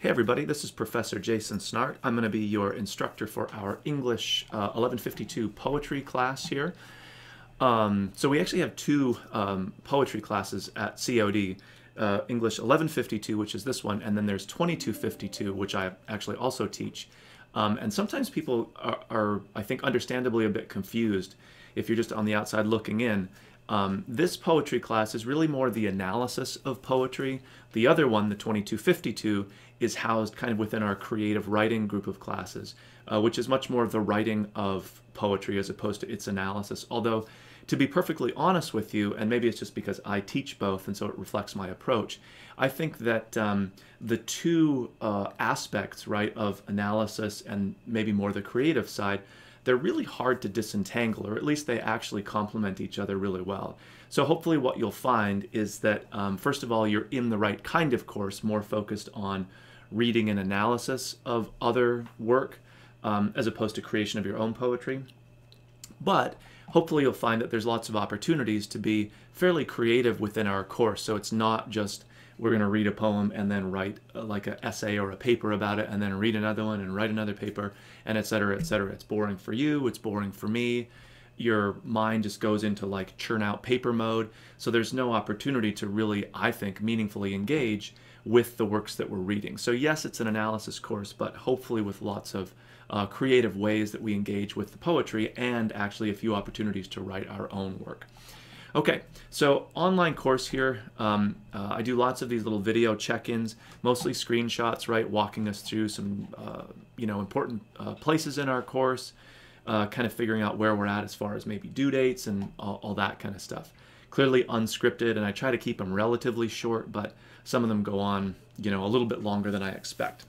Hey everybody, this is Professor Jason Snart. I'm going to be your instructor for our English 1152 poetry class here. So we actually have two poetry classes at COD. English 1152, which is this one, and then there's 2252, which I actually also teach. And sometimes people are, I think, understandably a bit confused if you're just on the outside looking in. This poetry class is really more the analysis of poetry. The other one, the 2252, is housed kind of within our creative writing group of classes, which is much more the writing of poetry as opposed to its analysis. Although, to be perfectly honest with you, and maybe it's just because I teach both and so it reflects my approach, I think that the two aspects, right, of analysis and maybe more the creative side, they're really hard to disentangle, or at least they actually complement each other really well. So hopefully what you'll find is that, first of all, you're in the right kind of course, more focused on reading and analysis of other work, as opposed to creation of your own poetry. But hopefully you'll find that there's lots of opportunities to be fairly creative within our course. So it's not just we're going to read a poem and then write like an essay or a paper about it and then read another one and write another paper and et cetera, et cetera. It's boring for you. It's boring for me. Your mind just goes into like churn out paper mode. So there's no opportunity to really, I think, meaningfully engage with the works that we're reading. So yes, it's an analysis course, but hopefully with lots of creative ways that we engage with the poetry and actually a few opportunities to write our own work. Okay, so online course here, I do lots of these little video check-ins, mostly screenshots, right, walking us through some, important places in our course, kind of figuring out where we're at as far as maybe due dates and all that kind of stuff. Clearly unscripted, and I try to keep them relatively short, but some of them go on, a little bit longer than I expect.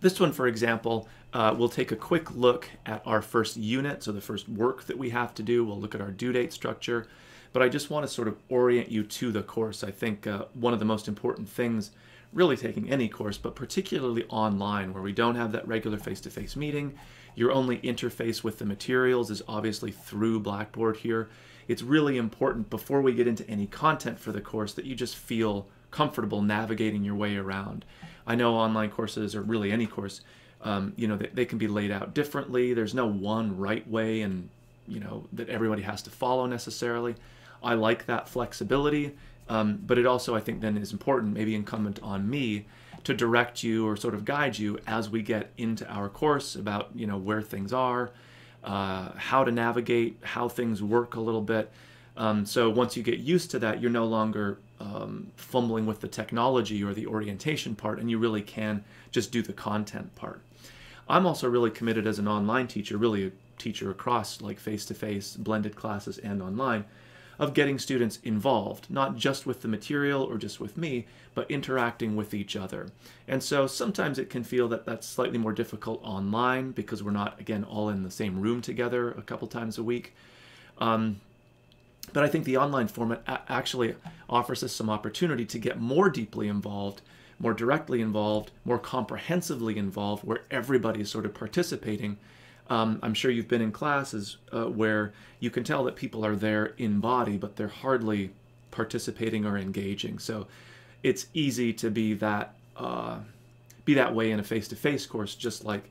This one, for example, we'll take a quick look at our first unit, so the first work that we have to do. We'll look at our due date structure, but I just want to sort of orient you to the course. I think one of the most important things, really taking any course, but particularly online, where we don't have that regular face-to-face meeting, your only interface with the materials is obviously through Blackboard here. It's really important before we get into any content for the course that you just feel comfortable navigating your way around. I know online courses, or really any course, they can be laid out differently. There's no one right way and, that everybody has to follow necessarily. I like that flexibility, but it also, I think, then is important, maybe incumbent on me, to direct you or sort of guide you as we get into our course about, where things are, how to navigate, how things work a little bit. So once you get used to that, you're no longer fumbling with the technology or the orientation part, and you really can just do the content part. I'm also really committed as an online teacher, really a teacher across like face-to-face, blended classes, and online, of getting students involved, not just with the material or just with me, but interacting with each other. And so sometimes it can feel that that's slightly more difficult online because we're not, again, all in the same room together a couple times a week. But I think the online format actually offers us some opportunity to get more deeply involved, more directly involved, more comprehensively involved, where everybody is sort of participating. I'm sure you've been in classes where you can tell that people are there in body, but they're hardly participating or engaging. So it's easy to be that way in a face-to-face course, just like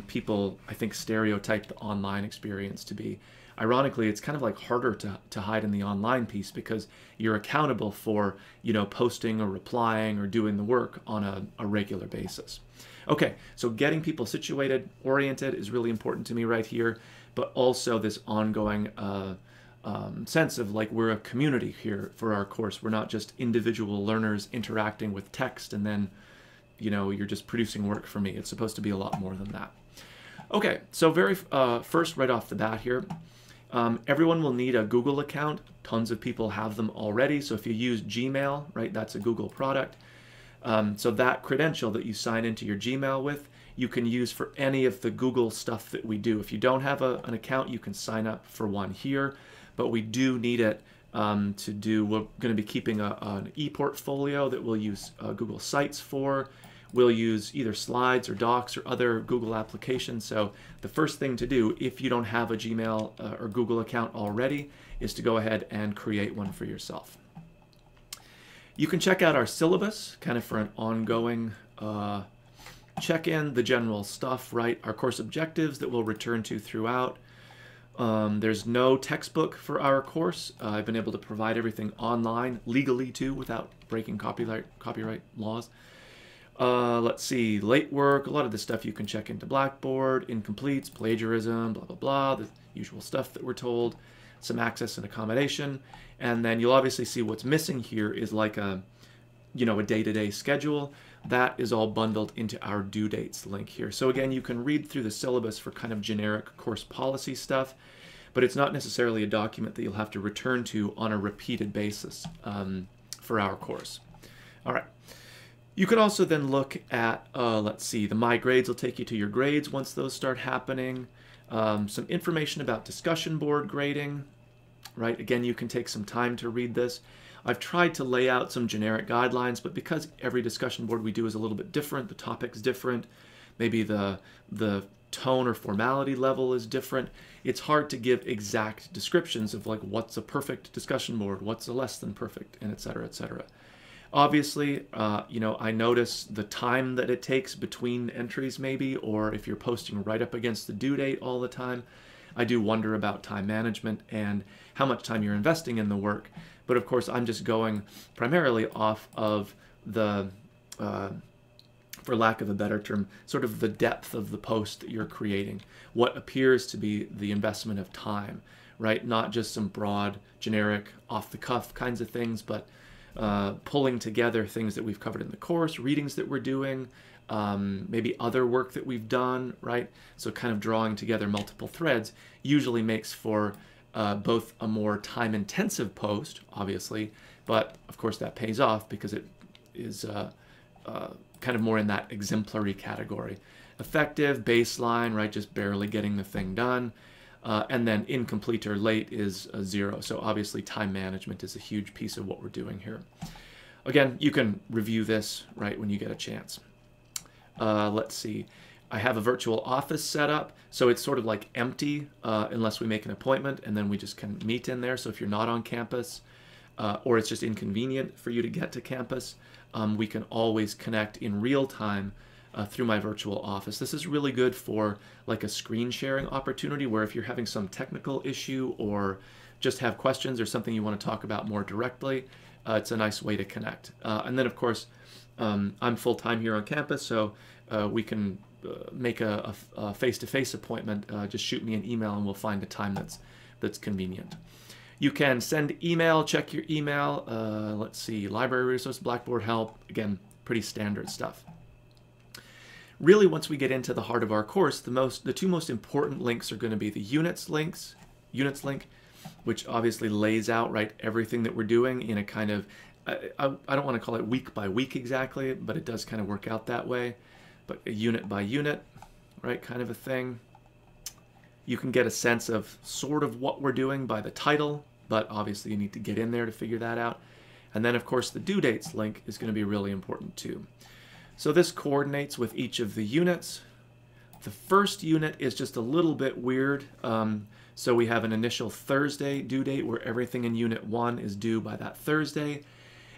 people, I think, stereotype the online experience to be. Ironically, it's kind of like harder to hide in the online piece because you're accountable for, posting or replying or doing the work on a regular basis. Okay, so getting people situated, oriented is really important to me right here, but also this ongoing sense of like we're a community here for our course. We're not just individual learners interacting with text and then, you're just producing work for me. It's supposed to be a lot more than that. Okay, so very first, right off the bat here, everyone will need a Google account. Tons of people have them already. So if you use Gmail, right, that's a Google product. So that credential that you sign into your Gmail with, you can use for any of the Google stuff that we do. If you don't have an account, you can sign up for one here, but we do need it we're going to be keeping an e-portfolio that we'll use Google Sites for. We'll use either Slides or Docs or other Google applications. So the first thing to do, if you don't have a Gmail or Google account already, is to go ahead and create one for yourself. You can check out our syllabus kind of for an ongoing check-in, the general stuff, right? Our course objectives that we'll return to throughout. There's no textbook for our course. I've been able to provide everything online, legally too, without breaking copyright laws. Let's see, late work, a lot of the stuff you can check into Blackboard, incompletes, plagiarism, blah, blah, blah, the usual stuff that we're told, some access and accommodation. And then you'll obviously see what's missing here is like a day-to-day schedule. That is all bundled into our due dates link here. So again, you can read through the syllabus for kind of generic course policy stuff, but it's not necessarily a document that you'll have to return to on a repeated basis for our course. All right. You could also then look at, let's see, the My Grades will take you to your grades once those start happening. Some information about discussion board grading, right? Again, you can take some time to read this. I've tried to lay out some generic guidelines, but because every discussion board we do is a little bit different, the topic's different, maybe the tone or formality level is different, it's hard to give exact descriptions of like what's a perfect discussion board, what's a less than perfect, and et cetera, et cetera. Obviously, I notice the time that it takes between entries maybe, or if you're posting right up against the due date all the time, I do wonder about time management and how much time you're investing in the work. But of course, I'm just going primarily off of the, for lack of a better term, sort of the depth of the post that you're creating, what appears to be the investment of time, right? Not just some broad, generic, off-the-cuff kinds of things, but pulling together things that we've covered in the course, readings that we're doing, maybe other work that we've done, right? So kind of drawing together multiple threads usually makes for both a more time-intensive post, obviously, but of course that pays off because it is kind of more in that exemplary category. Effective, baseline, right, just barely getting the thing done. And then incomplete or late is 0. So obviously time management is a huge piece of what we're doing here. Again, you can review this, right, when you get a chance. Let's see. I have a virtual office set up, so it's sort of like empty unless we make an appointment, and then we just can meet in there. So if you're not on campus, or it's just inconvenient for you to get to campus, we can always connect in real time through my virtual office. This is really good for like a screen sharing opportunity where if you're having some technical issue or just have questions or something you want to talk about more directly, it's a nice way to connect. And then of course, I'm full-time here on campus, so we can make a face-to-face appointment. Just shoot me an email and we'll find a time that's convenient. You can send email, check your email. Let's see, library resource, Blackboard help. Again, pretty standard stuff. Really, once we get into the heart of our course, the two most important links are going to be the units link, which obviously lays out, right, everything that we're doing in a kind of, I don't want to call it week by week exactly, but it does kind of work out that way. But a unit by unit, right, kind of a thing. You can get a sense of sort of what we're doing by the title, but obviously you need to get in there to figure that out. And then of course the due dates link is going to be really important too. So this coordinates with each of the units. The first unit is just a little bit weird. So we have an initial Thursday due date where everything in Unit 1 is due by that Thursday,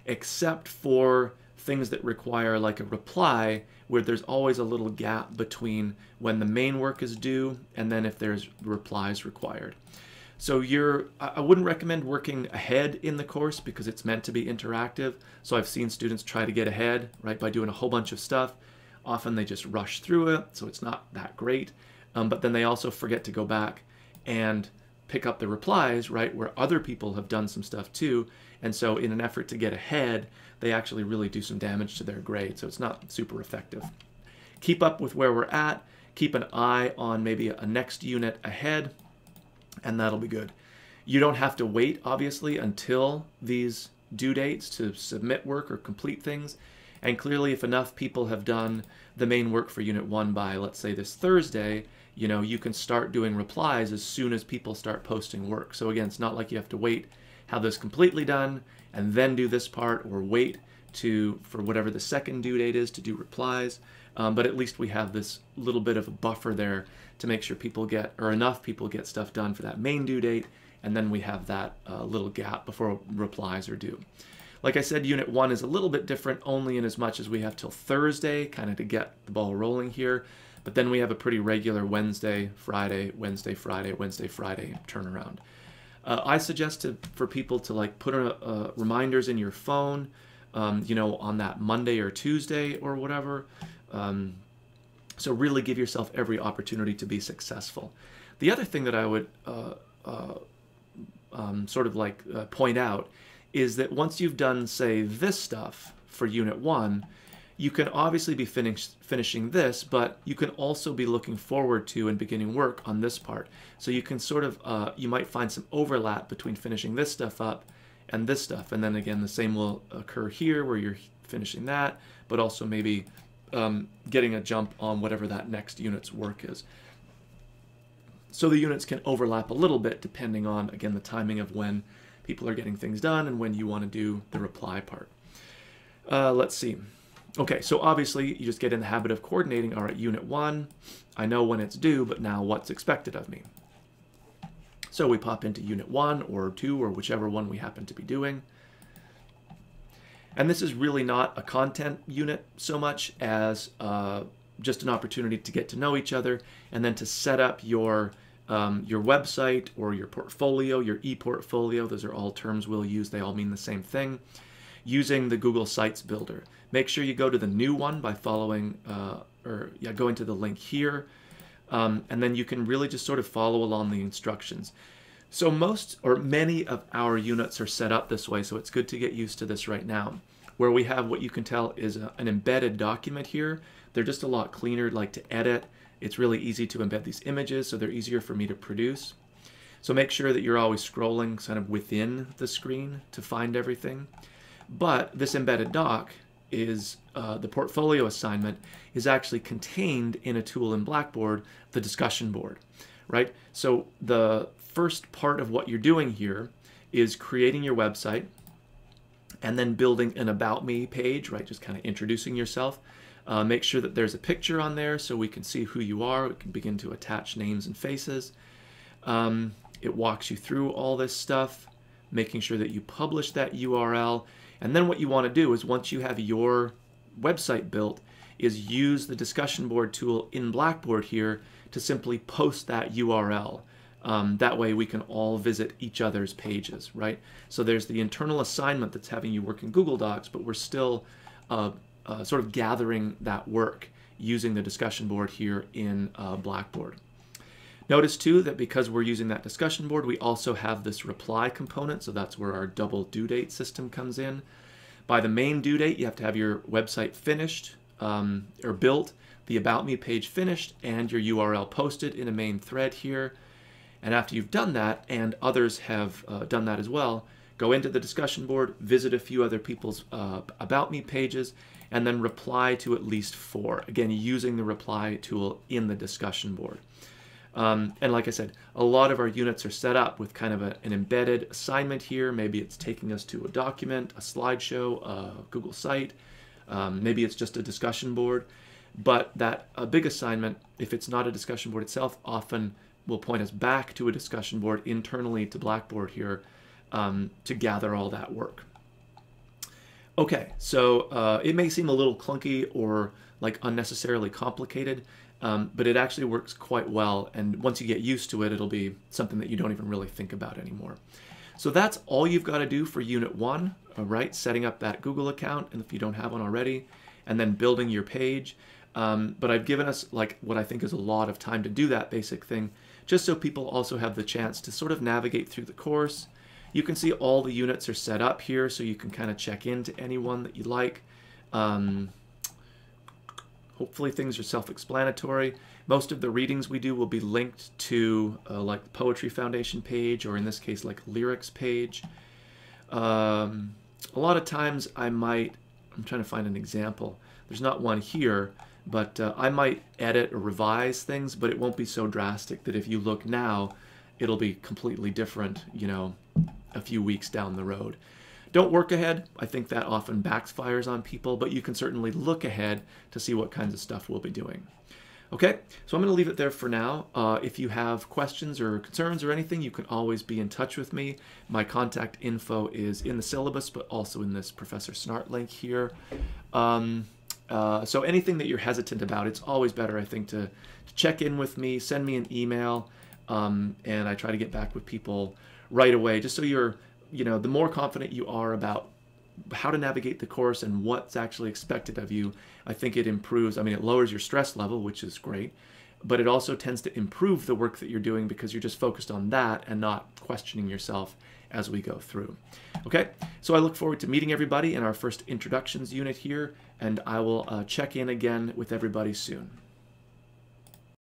except for things that require like a reply where there's always a little gap between when the main work is due and then if there's replies required. So I wouldn't recommend working ahead in the course because it's meant to be interactive. So I've seen students try to get ahead, right, by doing a whole bunch of stuff. Often they just rush through it, so it's not that great. But then they also forget to go back and pick up the replies, right, where other people have done some stuff too. And so in an effort to get ahead, they actually really do some damage to their grade. So it's not super effective. Keep up with where we're at. Keep an eye on maybe a next unit ahead, and that'll be good. You don't have to wait, obviously, until these due dates to submit work or complete things. And clearly, if enough people have done the main work for Unit 1 by, let's say, this Thursday, you can start doing replies as soon as people start posting work. So again, it's not like you have to wait, have this completely done, and then do this part, or wait for whatever the second due date is to do replies. But at least we have this little bit of a buffer there to make sure people get, or enough people get stuff done for that main due date, and then we have that little gap before replies are due. Like I said, Unit 1 is a little bit different only in as much as we have till Thursday kind of to get the ball rolling here. But then we have a pretty regular Wednesday, Friday, Wednesday, Friday, Wednesday, Friday turnaround. I suggest for people to like put reminders in your phone, you know, on that Monday or Tuesday or whatever. So really give yourself every opportunity to be successful. The other thing that I would sort of like point out is that once you've done, say, this stuff for Unit 1, you can obviously be finishing this, but you can also be looking forward to and beginning work on this part. So you can sort of, you might find some overlap between finishing this stuff up and this stuff. And then again, the same will occur here where you're finishing that, but also maybe getting a jump on whatever that next unit's work is. So the units can overlap a little bit depending on, again, the timing of when people are getting things done and when you want to do the reply part. Let's see. Okay, so obviously you just get in the habit of coordinating. All right, Unit 1, I know when it's due, but now what's expected of me? So we pop into Unit 1 or 2 or whichever one we happen to be doing. And this is really not a content unit so much as just an opportunity to get to know each other and then to set up your website or your portfolio, your e-portfolio. Those are all terms we'll use. They all mean the same thing. Using the Google Sites Builder. Make sure you go to the new one by following, going to the link here. And then you can really just sort of follow along the instructions. So most or many of our units are set up this way, so it's good to get used to this right now. Where we have what you can tell is an embedded document here. They're just a lot cleaner, like to edit. It's really easy to embed these images, so they're easier for me to produce. So make sure that you're always scrolling kind of within the screen to find everything. But this embedded doc is, the portfolio assignment is actually contained in a tool in Blackboard, the discussion board, right? So the first part of what you're doing here is creating your website and then building an About Me page, right? Just kind of introducing yourself. Make sure that there's a picture on there so we can see who you are. We can begin to attach names and faces. It walks you through all this stuff, making sure that you publish that URL. And then what you want to do is once you have your website built is use the discussion board tool in Blackboard here to simply post that URL. That way we can all visit each other's pages, right? So there's the internal assignment that's having you work in Google Docs, but we're still sort of gathering that work using the discussion board here in Blackboard. Notice too that because we're using that discussion board, we also have this reply component, so that's where our double due date system comes in. By the main due date, you have to have your website finished or built, the About Me page finished, and your URL posted in a main thread here. And after you've done that, and others have done that as well, go into the discussion board, visit a few other people's About Me pages, and then reply to at least 4. Again, using the reply tool in the discussion board. And like I said, a lot of our units are set up with kind of an embedded assignment here. Maybe it's taking us to a document, a slideshow, a Google site. Maybe it's just a discussion board. But that big assignment, if it's not a discussion board itself, often will point us back to a discussion board internally to Blackboard here to gather all that work. Okay, so it may seem a little clunky or like unnecessarily complicated, but it actually works quite well, and once you get used to it, it'll be something that you don't even really think about anymore. So that's all you've got to do for Unit 1, all right? Setting up that Google account, and if you don't have one already, and then building your page. But I've given us like what I think is a lot of time to do that basic thing, just so people also have the chance to sort of navigate through the course. You can see all the units are set up here, so you can kind of check into any one that you like. Hopefully things are self-explanatory. Most of the readings we do will be linked to like the Poetry Foundation page, or in this case like lyrics page. A lot of times I'm trying to find an example. There's not one here, but I might edit or revise things, but it won't be so drastic that if you look now, it'll be completely different, you know, a few weeks down the road. Don't work ahead. I think that often backfires on people, but you can certainly look ahead to see what kinds of stuff we'll be doing. Okay, so I'm going to leave it there for now. If you have questions or concerns or anything, you can always be in touch with me. My contact info is in the syllabus, but also in this Professor Snart link here. So anything that you're hesitant about, it's always better, I think, to check in with me, send me an email, and I try to get back with people right away, just so you're, the more confident you are about how to navigate the course and what's actually expected of you, I think it improves. I mean, it lowers your stress level, which is great, but it also tends to improve the work that you're doing because you're just focused on that and not questioning yourself as we go through. Okay, so I look forward to meeting everybody in our first introductions unit here, and I will check in again with everybody soon.